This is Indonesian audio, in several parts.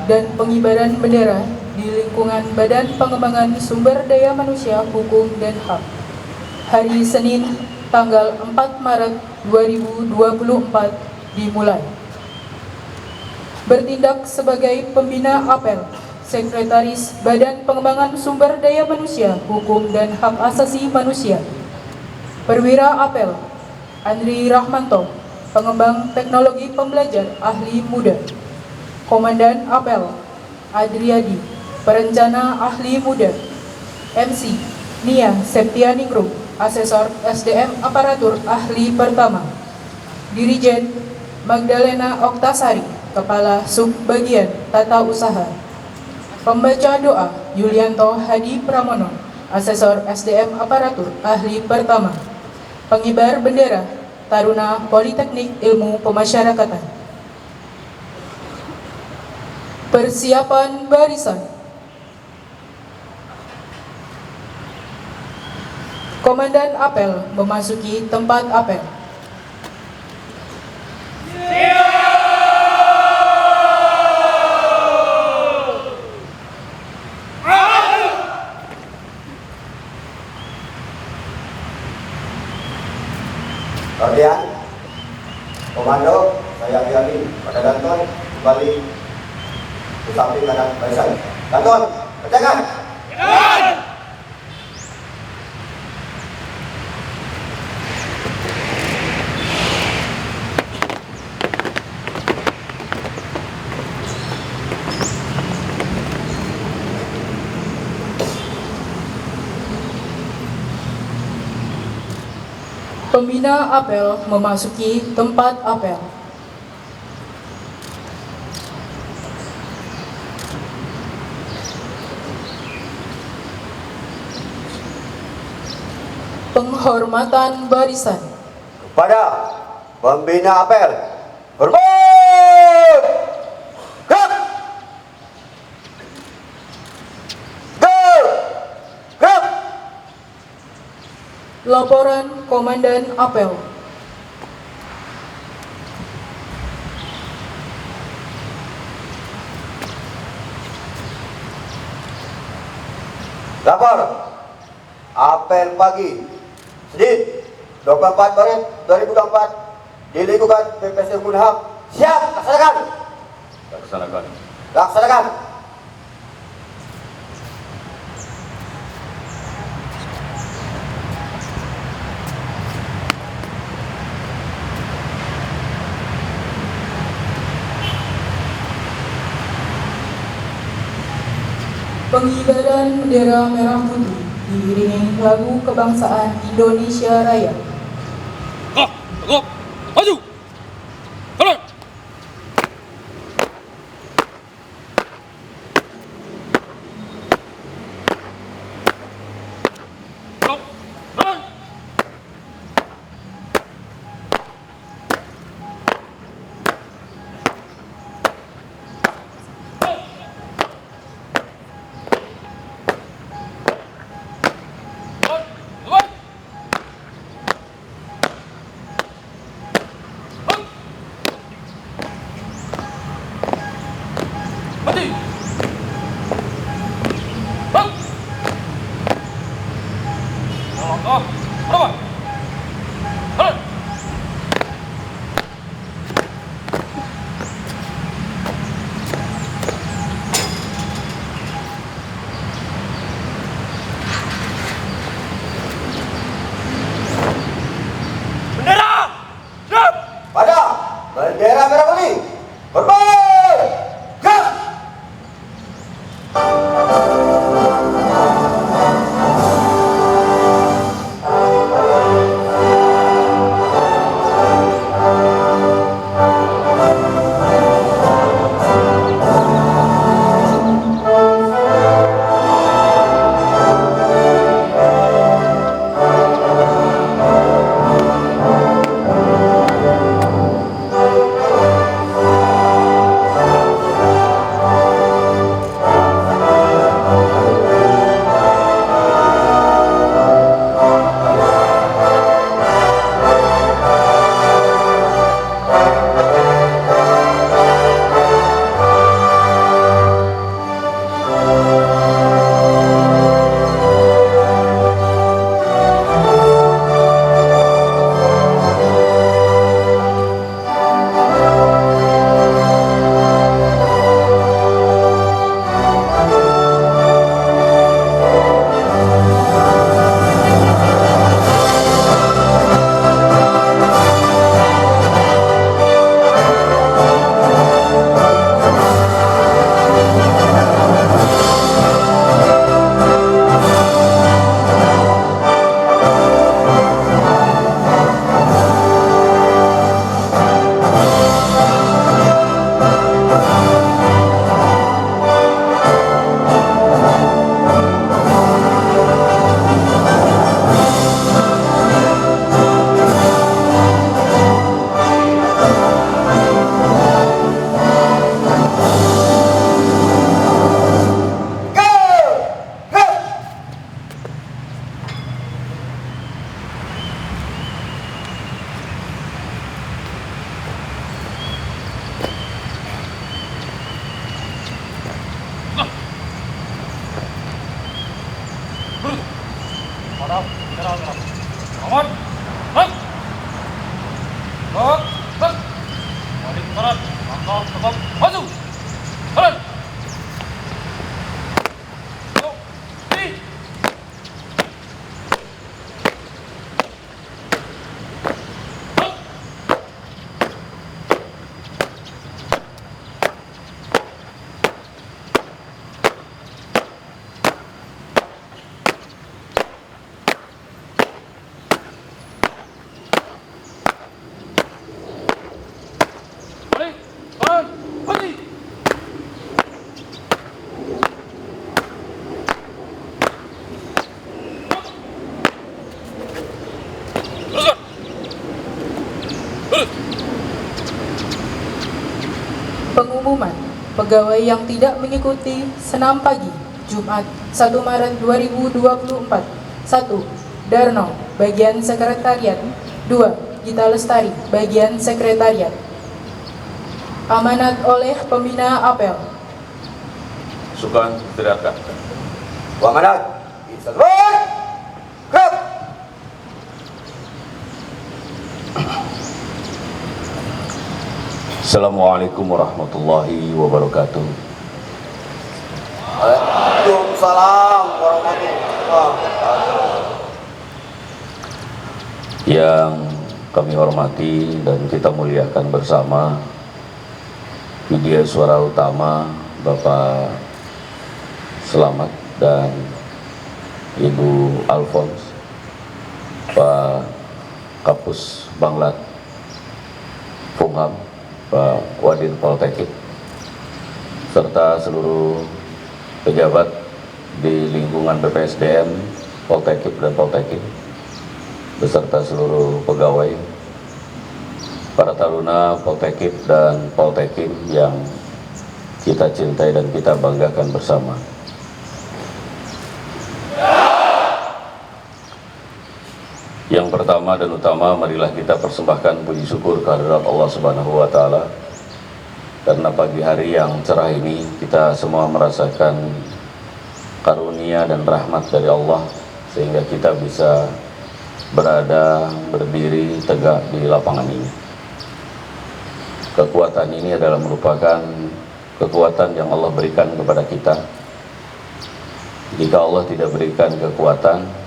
dan pengibaran bendera di lingkungan Badan Pengembangan Sumber Daya Manusia, Hukum dan HAM. Hari Senin, tanggal 4 Maret 2024 dimulai. Bertindak sebagai pembina apel, Sekretaris Badan Pengembangan Sumber Daya Manusia, Hukum dan Hak Asasi Manusia. Perwira apel, Andri Rahmanto, Pengembang Teknologi Pembelajar Ahli Muda. Komandan apel, Adriadi, Perencana Ahli Muda. MC, Nia Septianingrum, Asesor SDM Aparatur Ahli Pertama. Dirijen, Magdalena Oktasari, Kepala Subbagian Tata Usaha. Pembaca doa, Yulianto Hadi Pramono, Asesor SDM Aparatur Ahli Pertama. Pengibar bendera, Taruna Politeknik Ilmu Pemasyarakatan. Persiapan barisan. Komandan apel memasuki tempat apel. Kemudian, komando saya Adriadi pada Danton kembali di samping kanan barisan. Danton, kerjakan. Pembina apel memasuki tempat apel. Penghormatan barisan. Kepada pembina apel, hormat! Gerak! Gerak! Laporan Komandan apel. Lapor apel pagi Senin 24 Maret 2024 di lingkungan PPS Ilmu-Ham. Siap, laksanakan. Laksanakan. Pengibaran bendera merah putih diiringi lagu kebangsaan Indonesia Raya. Maju! Jalan! Mati! Bang! Berapa? Jalan! Bendera! Siap! Pada bendera merah putih, hormat! Gerak! Turun. Langkah tetap maju. Turun. Yuk. Di. Balik. Turun. Maju. Teruskan. Terus. Pengumuman pegawai yang tidak mengikuti senam pagi Jumat 1 Maret 2024. 1. Darno, bagian sekretariat. 2. Gita Lestari, bagian sekretariat. Amanat oleh pembina apel. Sukan istirahatkan. Wamanat. Istirahat. Gerak. Assalamualaikum warahmatullahi wabarakatuh. Waalaikumsalam warahmatullahi wabarakatuh. Yang kami hormati dan kita muliakan bersama Media Suara Utama Bapak Selamat dan Ibu Alphonse, Pak Kapus Banglat Fungham, Pak Wadin Poltekip, serta seluruh pejabat di lingkungan BPSDM, Poltekip dan Poltekip, beserta seluruh pegawai, para taruna Poltekip dan Poltekim yang kita cintai dan kita banggakan bersama. Yang pertama dan utama, marilah kita persembahkan puji syukur kehadirat Allah Subhanahu wa Ta'ala, karena pagi hari yang cerah ini kita semua merasakan karunia dan rahmat dari Allah, sehingga kita bisa berada, berdiri tegak di lapangan ini. Kekuatan ini adalah merupakan kekuatan yang Allah berikan kepada kita. Jika Allah tidak berikan kekuatan,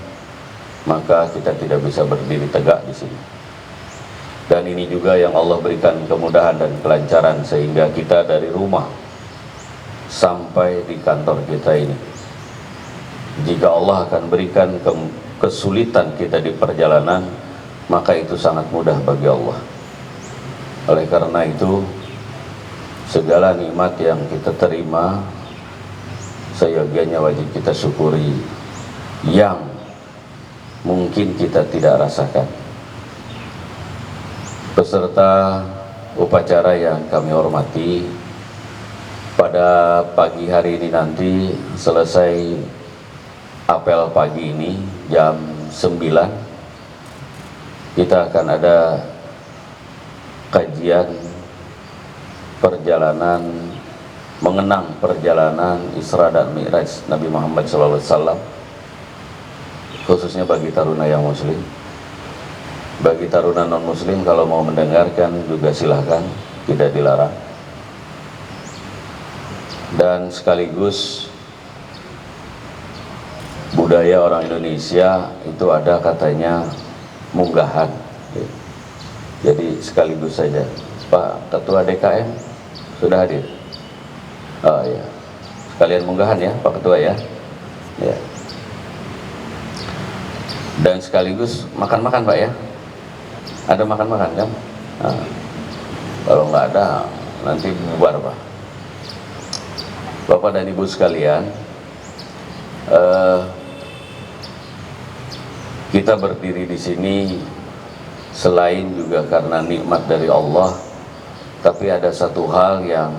maka kita tidak bisa berdiri tegak di sini. Dan ini juga yang Allah berikan kemudahan dan kelancaran, sehingga kita dari rumah sampai di kantor kita ini, jika Allah akan berikan kesulitan kita di perjalanan, maka itu sangat mudah bagi Allah. Oleh karena itu, segala nikmat yang kita terima seyogianya wajib kita syukuri, yang mungkin kita tidak rasakan. Peserta upacara yang kami hormati, pada pagi hari ini nanti selesai apel pagi ini jam 9, kita akan ada kajian perjalanan, mengenang perjalanan Isra dan Mi'raj Nabi Muhammad SAW, khususnya bagi taruna yang muslim. Bagi taruna non muslim kalau mau mendengarkan juga silahkan, tidak dilarang. Dan sekaligus budaya orang Indonesia itu ada katanya munggahan. Jadi sekaligus saja. Pak Ketua DKM sudah hadir? Oh ya, sekalian munggahan ya Pak Ketua ya. Ya. Dan sekaligus makan-makan Pak ya. Ada makan-makan kan? Nah, kalau nggak ada nanti bubar Pak. Bapak dan Ibu sekalian, kita berdiri di sini selain juga karena nikmat dari Allah, tapi ada satu hal yang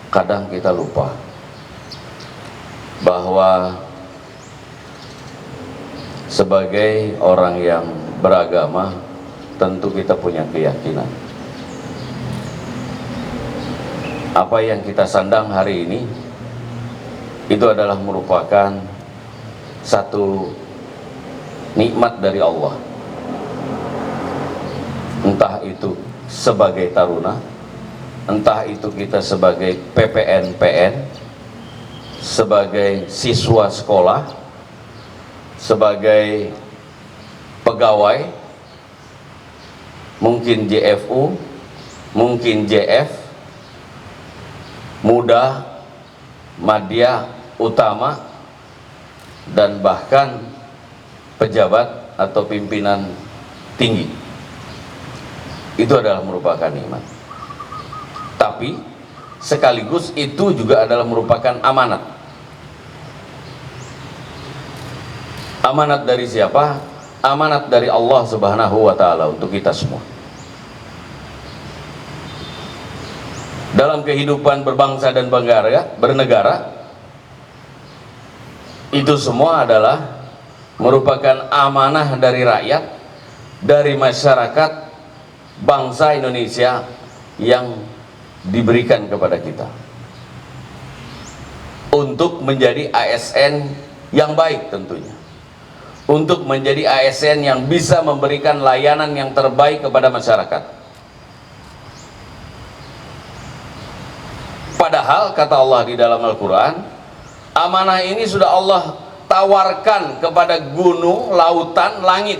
kadang kita lupa, bahwa sebagai orang yang beragama tentu kita punya keyakinan. Apa yang kita sandang hari ini itu adalah merupakan satu nikmat dari Allah. Entah itu sebagai taruna entah itu kita sebagai PPN-PN, sebagai siswa sekolah, sebagai pegawai, mungkin JFU, mungkin JF, muda, madya, utama, dan bahkan pejabat atau pimpinan tinggi. Itu adalah merupakan nikmat. Tapi sekaligus itu juga adalah merupakan amanat. Amanat dari siapa? Amanat dari Allah Subhanahu wa Ta'ala untuk kita semua. Dalam kehidupan berbangsa dan bernegara, itu semua adalah merupakan amanah dari rakyat, dari masyarakat bangsa Indonesia yang diberikan kepada kita untuk menjadi ASN yang baik tentunya, untuk menjadi ASN yang bisa memberikan layanan yang terbaik kepada masyarakat. Padahal kata Allah di dalam Al-Quran, amanah ini sudah Allah tawarkan kepada gunung, lautan, langit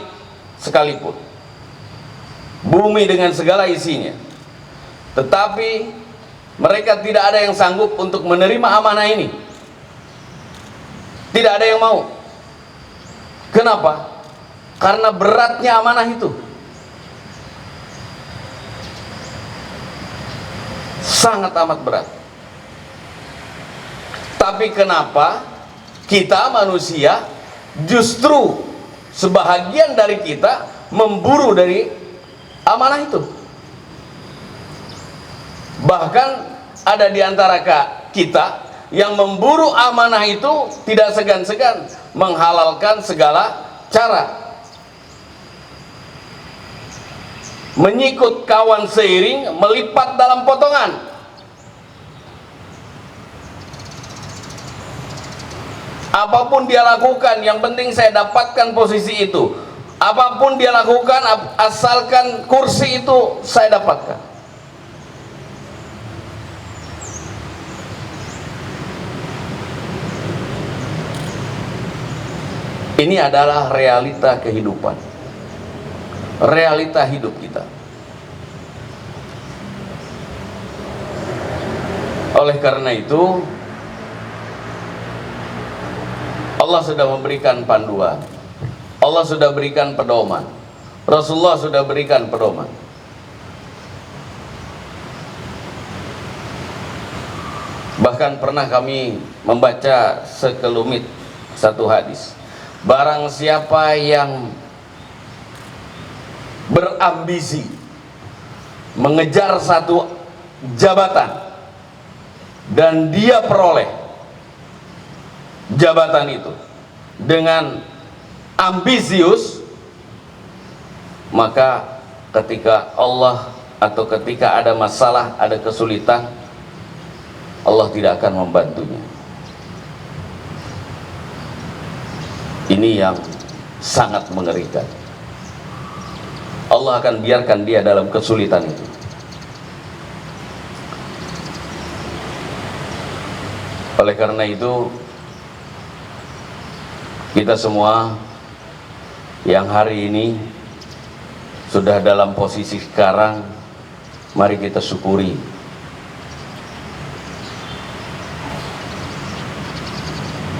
sekalipun, bumi dengan segala isinya. Tetapi mereka tidak ada yang sanggup untuk menerima amanah ini. Tidak ada yang mau. Kenapa? Karena beratnya amanah itu. Sangat amat berat. Tapi kenapa kita manusia justru sebahagian dari kita memburu dari amanah itu? Bahkan ada di antara kita yang memburu amanah itu tidak segan-segan menghalalkan segala cara, menyikut kawan seiring, melipat dalam potongan. Apapun dia lakukan, yang penting saya dapatkan posisi itu. Apapun dia lakukan, asalkan kursi itu saya dapatkan. Ini adalah realita kehidupan, realita hidup kita. Oleh karena itu, Allah sudah memberikan panduan, Allah sudah berikan pedoman, Rasulullah sudah berikan pedoman. Bahkan pernah kami membaca sekelumit satu hadis. Barang siapa yang berambisi mengejar satu jabatan dan dia peroleh jabatan itu dengan ambisius, maka ketika Allah atau ketika ada masalah, ada kesulitan, Allah tidak akan membantunya. Ini yang sangat mengerikan. Allah akan biarkan dia dalam kesulitan itu. Oleh karena itu, kita semua yang hari ini sudah dalam posisi sekarang, mari kita syukuri.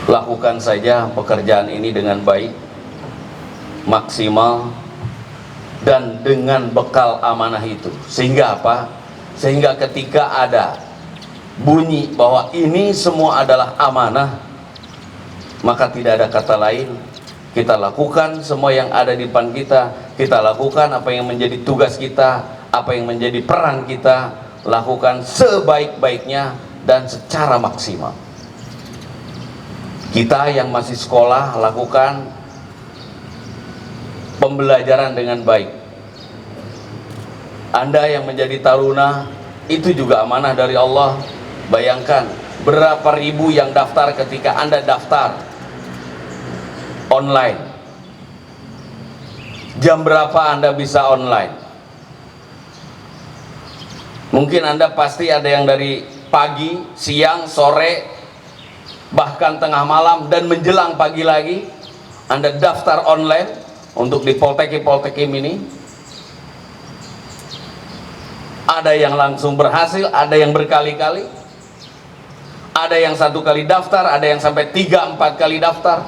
Lakukan saja pekerjaan ini dengan baik, maksimal, dan dengan bekal amanah itu. Sehingga apa? Sehingga ketika ada bunyi bahwa ini semua adalah amanah, maka tidak ada kata lain, kita lakukan semua yang ada di depan kita, kita lakukan apa yang menjadi tugas kita, apa yang menjadi peran kita, lakukan sebaik-baiknya dan secara maksimal. Kita yang masih sekolah, lakukan pembelajaran dengan baik. Anda yang menjadi taruna, itu juga amanah dari Allah. Bayangkan berapa ribu yang daftar ketika Anda daftar online. Jam berapa Anda bisa online? Mungkin Anda pasti ada yang dari pagi, siang, sore, bahkan tengah malam dan menjelang pagi lagi Anda daftar online untuk di Poltekim ini. Ada yang langsung berhasil, ada yang berkali-kali, ada yang 1 kali daftar, ada yang sampai 3-4 kali daftar.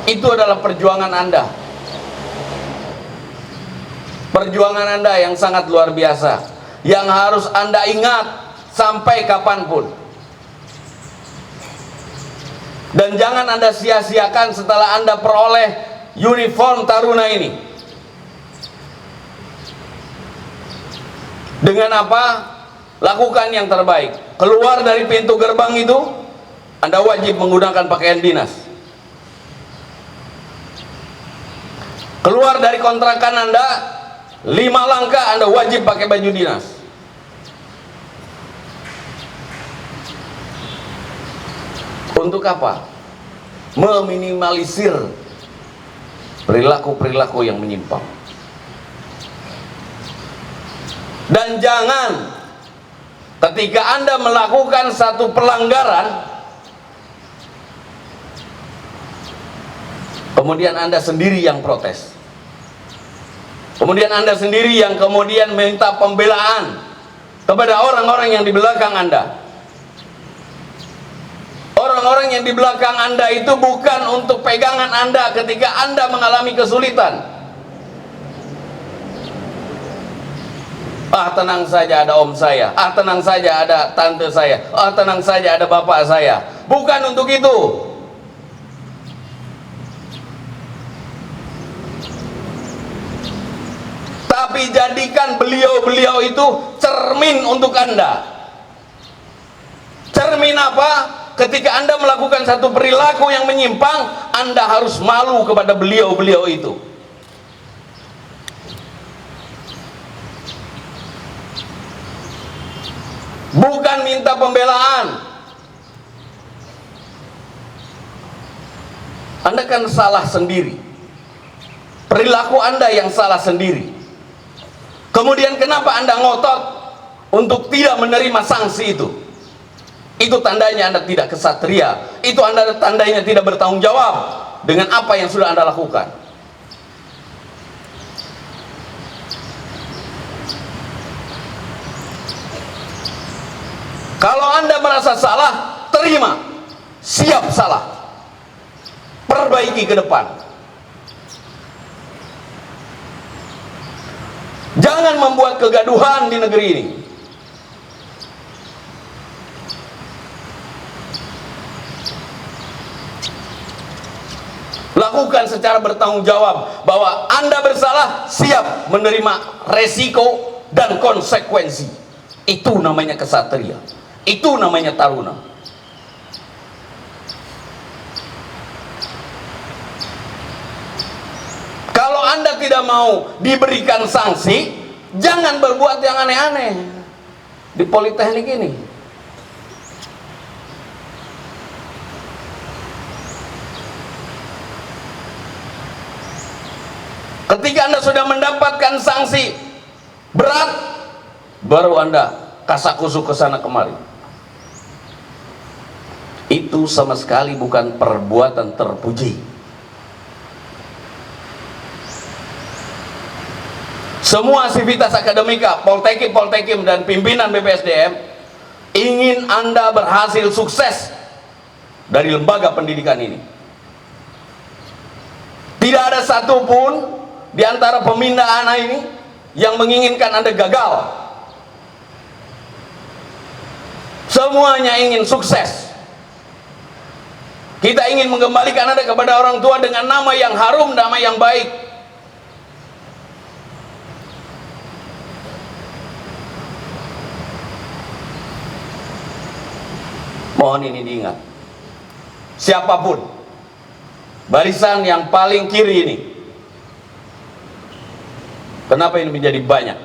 Itu adalah perjuangan Anda. Perjuangan Anda yang sangat luar biasa, yang harus Anda ingat sampai kapanpun. Dan jangan Anda sia-siakan setelah Anda peroleh uniform taruna ini. Dengan apa? Lakukan yang terbaik. Keluar dari pintu gerbang itu, Anda wajib menggunakan pakaian dinas. Keluar dari kontrakan Anda, 5 langkah Anda wajib pakai baju dinas. Untuk apa? Meminimalisir perilaku-perilaku yang menyimpang. Dan jangan ketika Anda melakukan satu pelanggaran, kemudian Anda sendiri yang protes, kemudian Anda sendiri yang kemudian minta pembelaan kepada orang-orang yang di belakang Anda. Orang-orang yang di belakang Anda itu bukan untuk pegangan Anda ketika Anda mengalami kesulitan. Ah, tenang saja, ada om saya. Ah, tenang saja, ada tante saya. Ah, tenang saja, ada bapak saya. Bukan untuk itu. Tapi jadikan beliau-beliau itu cermin untuk Anda. Cermin apa? Ketika Anda melakukan satu perilaku yang menyimpang, Anda harus malu kepada beliau-beliau itu. Bukan minta pembelaan. Anda kan salah sendiri. Perilaku Anda yang salah sendiri. Kemudian kenapa Anda ngotot untuk tidak menerima sanksi itu? Itu tandanya Anda tidak kesatria. Itu tandanya tidak bertanggung jawab dengan apa yang sudah Anda lakukan. Kalau Anda merasa salah, terima. Siap salah. Perbaiki ke depan. Jangan membuat kegaduhan di negeri ini. Lakukan secara bertanggung jawab bahwa Anda bersalah, siap menerima resiko dan konsekuensi. Itu namanya kesatria. Itu namanya taruna. Kalau Anda tidak mau diberikan sanksi, jangan berbuat yang aneh-aneh di Politeknik ini. Ketika Anda sudah mendapatkan sanksi berat, baru Anda kasakusuk ke sana kemari. Itu sama sekali bukan perbuatan terpuji. Semua aktivitas akademika, Poltekim dan pimpinan BPSDM ingin Anda berhasil sukses dari lembaga pendidikan ini. Tidak ada satupun di antara pemindah anak ini yang menginginkan Anda gagal. Semuanya ingin sukses. Kita ingin mengembalikan Anda kepada orang tua dengan nama yang harum, nama yang baik. Mohon ini diingat. Siapapun, barisan yang paling kiri ini, kenapa ini menjadi banyak?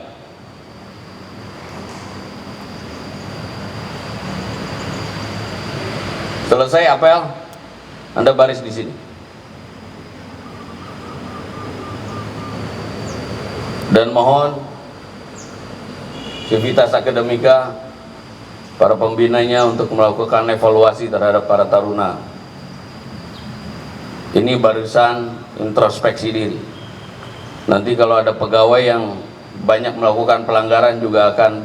Selesai apel, Anda baris di sini. Dan mohon Civitas Akademika, para pembinanya untuk melakukan evaluasi terhadap para taruna. Ini barisan introspeksi diri. Nanti kalau ada pegawai yang banyak melakukan pelanggaran juga akan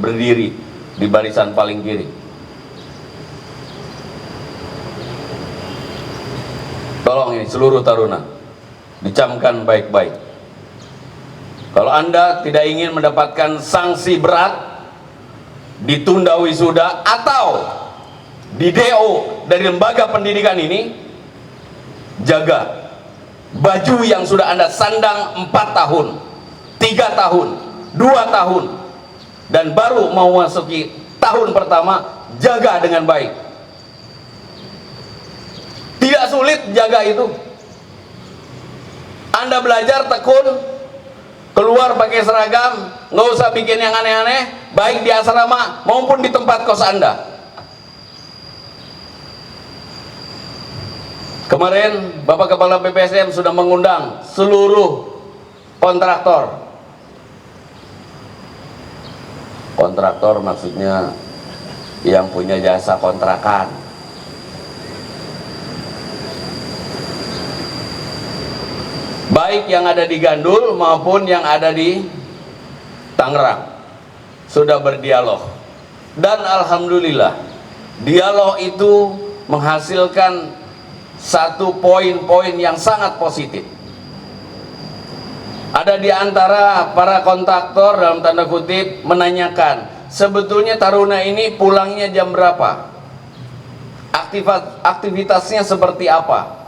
berdiri di barisan paling kiri. Tolong ini seluruh taruna dicamkan baik-baik. Kalau Anda tidak ingin mendapatkan sanksi berat, ditunda wisuda atau di DO dari lembaga pendidikan ini, jaga baju yang sudah Anda sandang 4 tahun, 3 tahun, 2 tahun, dan baru mau masuki tahun pertama, jaga dengan baik. Tidak sulit jaga itu. Anda belajar tekun, keluar pakai seragam, nggak usah bikin yang aneh-aneh, baik di asrama maupun di tempat kos Anda. Kemarin Bapak Kepala BPSDM sudah mengundang seluruh kontraktor. Kontraktor maksudnya yang punya jasa kontrakan. Baik yang ada di Gandul maupun yang ada di Tangerang sudah berdialog, dan alhamdulillah dialog itu menghasilkan satu poin-poin yang sangat positif. Ada di antara para kontraktor dalam tanda kutip menanyakan, sebetulnya taruna ini pulangnya jam berapa, aktivitasnya seperti apa,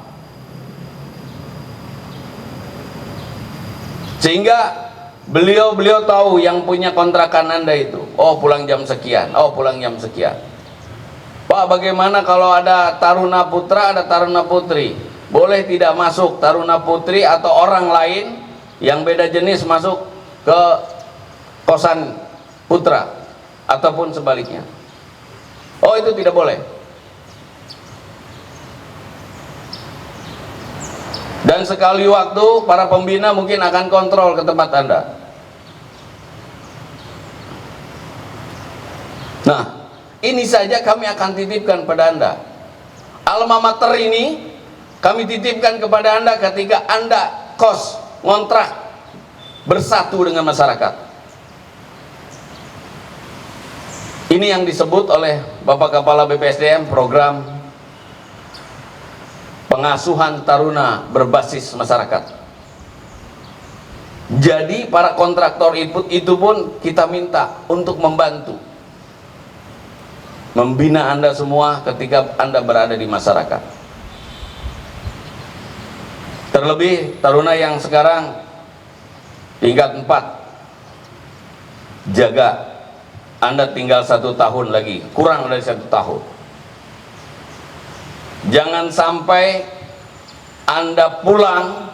sehingga beliau tahu yang punya kontrakan Anda itu, oh pulang jam sekian, oh pulang jam sekian. Pak, bagaimana kalau ada taruna putra, ada taruna putri? Boleh tidak masuk taruna putri atau orang lain yang beda jenis masuk ke kosan putra ataupun sebaliknya? Oh, itu tidak boleh. Dan sekali waktu para pembina mungkin akan kontrol ke tempat Anda. Nah, ini saja kami akan titipkan pada Anda. Alma mater ini kami titipkan kepada Anda ketika Anda kos, ngontrak, bersatu dengan masyarakat. Ini yang disebut oleh Bapak Kepala BPSDM program pengasuhan taruna berbasis masyarakat. Jadi para kontraktor itu pun kita minta untuk membantu membina Anda semua ketika Anda berada di masyarakat. Terlebih taruna yang sekarang tingkat 4, jaga, Anda tinggal 1 tahun lagi, kurang dari 1 tahun. Jangan sampai Anda pulang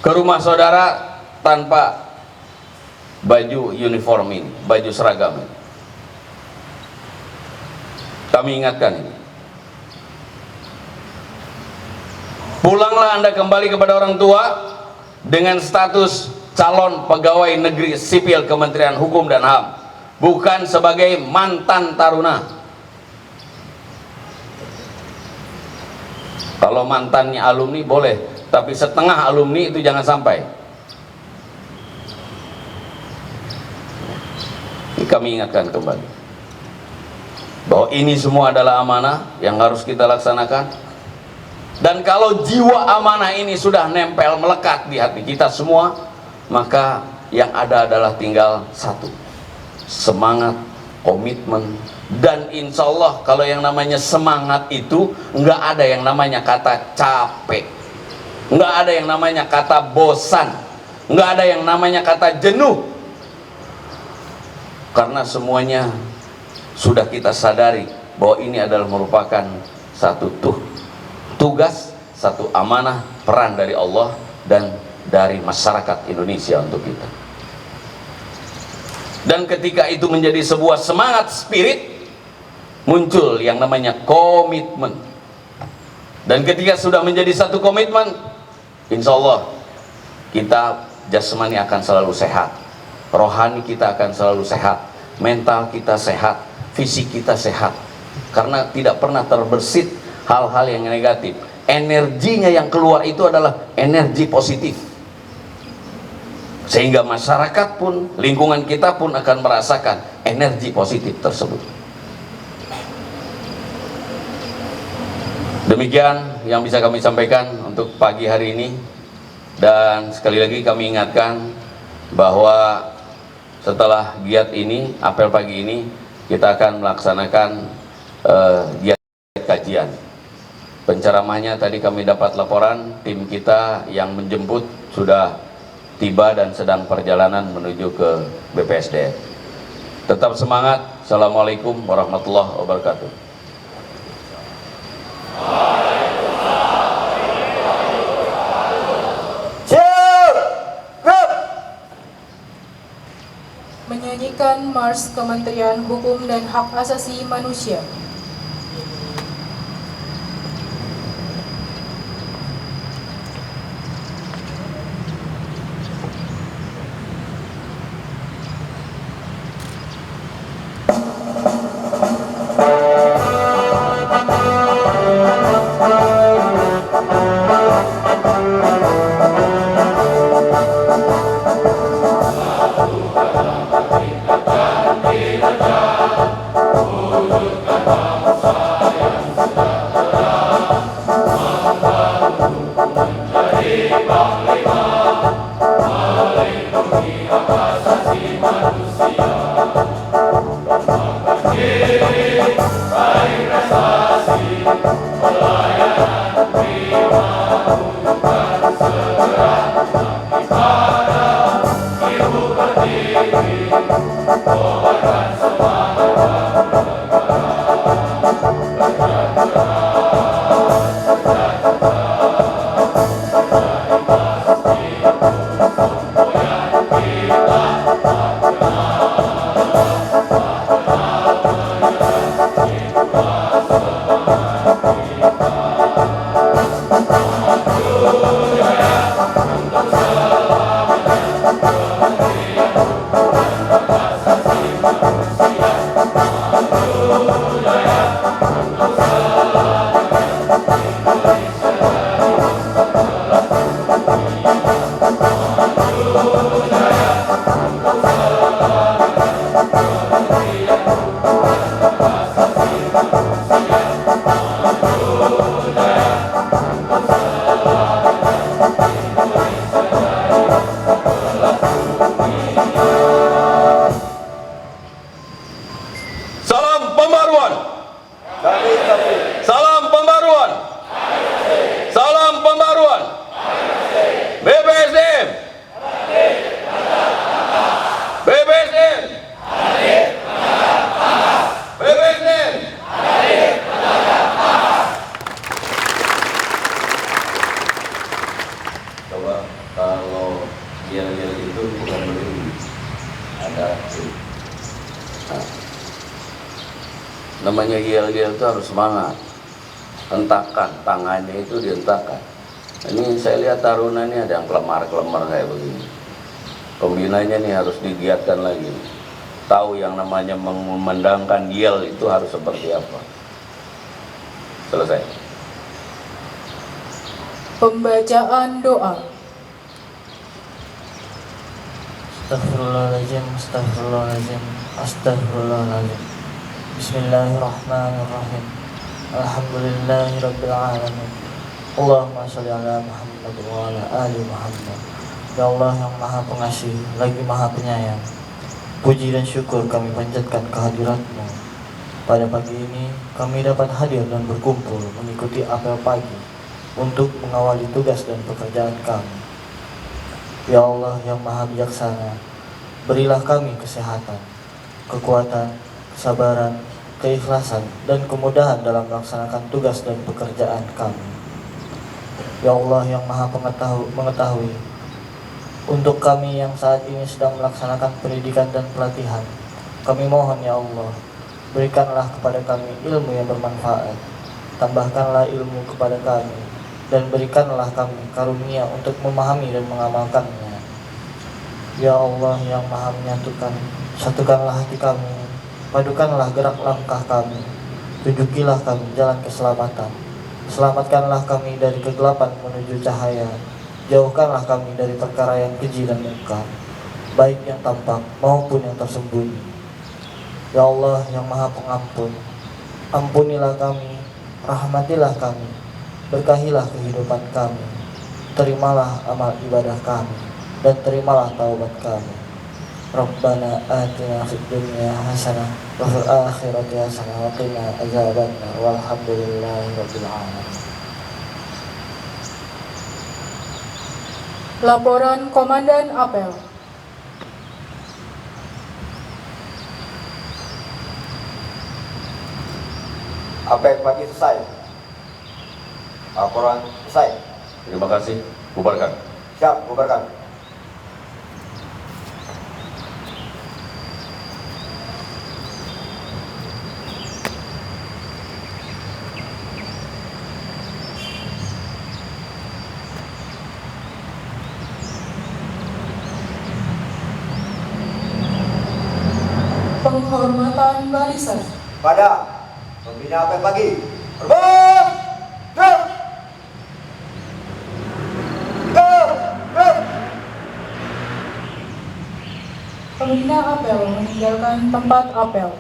ke rumah saudara tanpa baju uniform ini, baju seragam ini. Kami ingatkan ini. Pulanglah Anda kembali kepada orang tua dengan status calon pegawai negeri sipil Kementerian Hukum dan HAM, bukan sebagai mantan taruna. Kalau mantannya alumni boleh, tapi setengah alumni itu jangan sampai. Ini kami ingatkan kembali bahwa ini semua adalah amanah yang harus kita laksanakan. Dan kalau jiwa amanah ini sudah nempel, melekat di hati kita semua, maka yang ada adalah tinggal satu: semangat, komitmen. Dan insya Allah kalau yang namanya semangat itu nggak ada yang namanya kata capek, nggak ada yang namanya kata bosan, nggak ada yang namanya kata jenuh, karena semuanya sudah kita sadari bahwa ini adalah merupakan satu tugas, satu amanah, peran dari Allah dan dari masyarakat Indonesia untuk kita. Dan ketika itu menjadi sebuah semangat spirit, muncul yang namanya komitmen. Dan ketika sudah menjadi satu komitmen, insya Allah kita jasmani akan selalu sehat, rohani kita akan selalu sehat, mental kita sehat, fisik kita sehat, karena tidak pernah terbersit hal-hal yang negatif. Energinya yang keluar itu adalah energi positif, sehingga masyarakat pun, lingkungan kita pun akan merasakan energi positif tersebut. Demikian yang bisa kami sampaikan untuk pagi hari ini, dan sekali lagi kami ingatkan bahwa setelah giat ini, apel pagi ini, kita akan melaksanakan giat kajian. Penceramahnya tadi kami dapat laporan, tim kita yang menjemput sudah tiba dan sedang perjalanan menuju ke BPSDM. Tetap semangat. Assalamualaikum warahmatullahi wabarakatuh. Menyanyikan Mars Kementerian Hukum dan Hak Asasi Manusia. Salam pembaruan. Salam pembaruan. Salam pembaruan. BPSDM. BPSDM. BPSDM. Coba kalau yel-yel itu bukan berdiri, ada namanya yel-yel itu harus semangat, hentakan tangannya itu dihentakkan. Ini saya lihat taruna ini ada yang kelemar-kelemar kayak begini. Pembinanya nih harus digiatkan lagi, tahu yang namanya memandangkan yel itu harus seperti apa. Selesai. Pembacaan doa. Astaghfirullahaladzim, astaghfirullahaladzim, astaghfirullahaladzim. Bismillahirrahmanirrahim. Alhamdulillahirabbil alamin. Allahumma shalli ala Muhammad wa ala ali Muhammad. Ya Allah yang Maha Pengasih lagi Maha Penyayang, puji dan syukur kami panjatkan kehadirat-Mu. Pada pagi ini kami dapat hadir dan berkumpul mengikuti apel pagi untuk mengawali tugas dan pekerjaan kami. Ya Allah yang Maha Bijaksana, berilah kami kesehatan, kekuatan, kesabaran, keikhlasan, dan kemudahan dalam melaksanakan tugas dan pekerjaan kami. Ya Allah yang Maha mengetahui, untuk kami yang saat ini sedang melaksanakan pendidikan dan pelatihan, kami mohon ya Allah, berikanlah kepada kami ilmu yang bermanfaat, tambahkanlah ilmu kepada kami, dan berikanlah kami karunia untuk memahami dan mengamalkannya. Ya Allah yang maha menyatukan, satukanlah hati kami, padukanlah gerak langkah kami, tunjukilah kami jalan keselamatan. Selamatkanlah kami dari kegelapan menuju cahaya, jauhkanlah kami dari perkara yang keji dan mungkar, baik yang tampak maupun yang tersembunyi. Ya Allah yang maha pengampun, ampunilah kami, rahmatilah kami, berkahilah kehidupan kami, terimalah amal ibadah kami, dan terimalah taubat kami. Rabbana atina fid dunya hasanah wa fil akhirati hasanah wa qina adzabannar walhamdulillahi rabbil alamin. Laporan Komandan Apel. Apel pagi selesai. Laporan selesai. Terima kasih. Bubarkan. Siap, bubarkan. Penghormatan barisan. Pada pembina apel pagi. Berbang! Gerak! Gerak! Pembina apel meninggalkan tempat apel.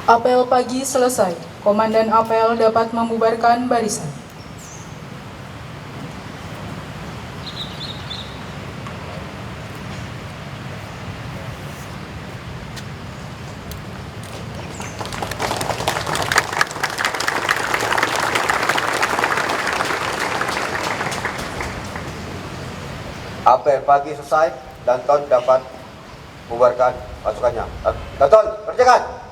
Apel pagi selesai. Komandan apel dapat membubarkan barisan. Apel pagi selesai dan Ton dapat membubarkan pasukannya. Ton, kerjakan!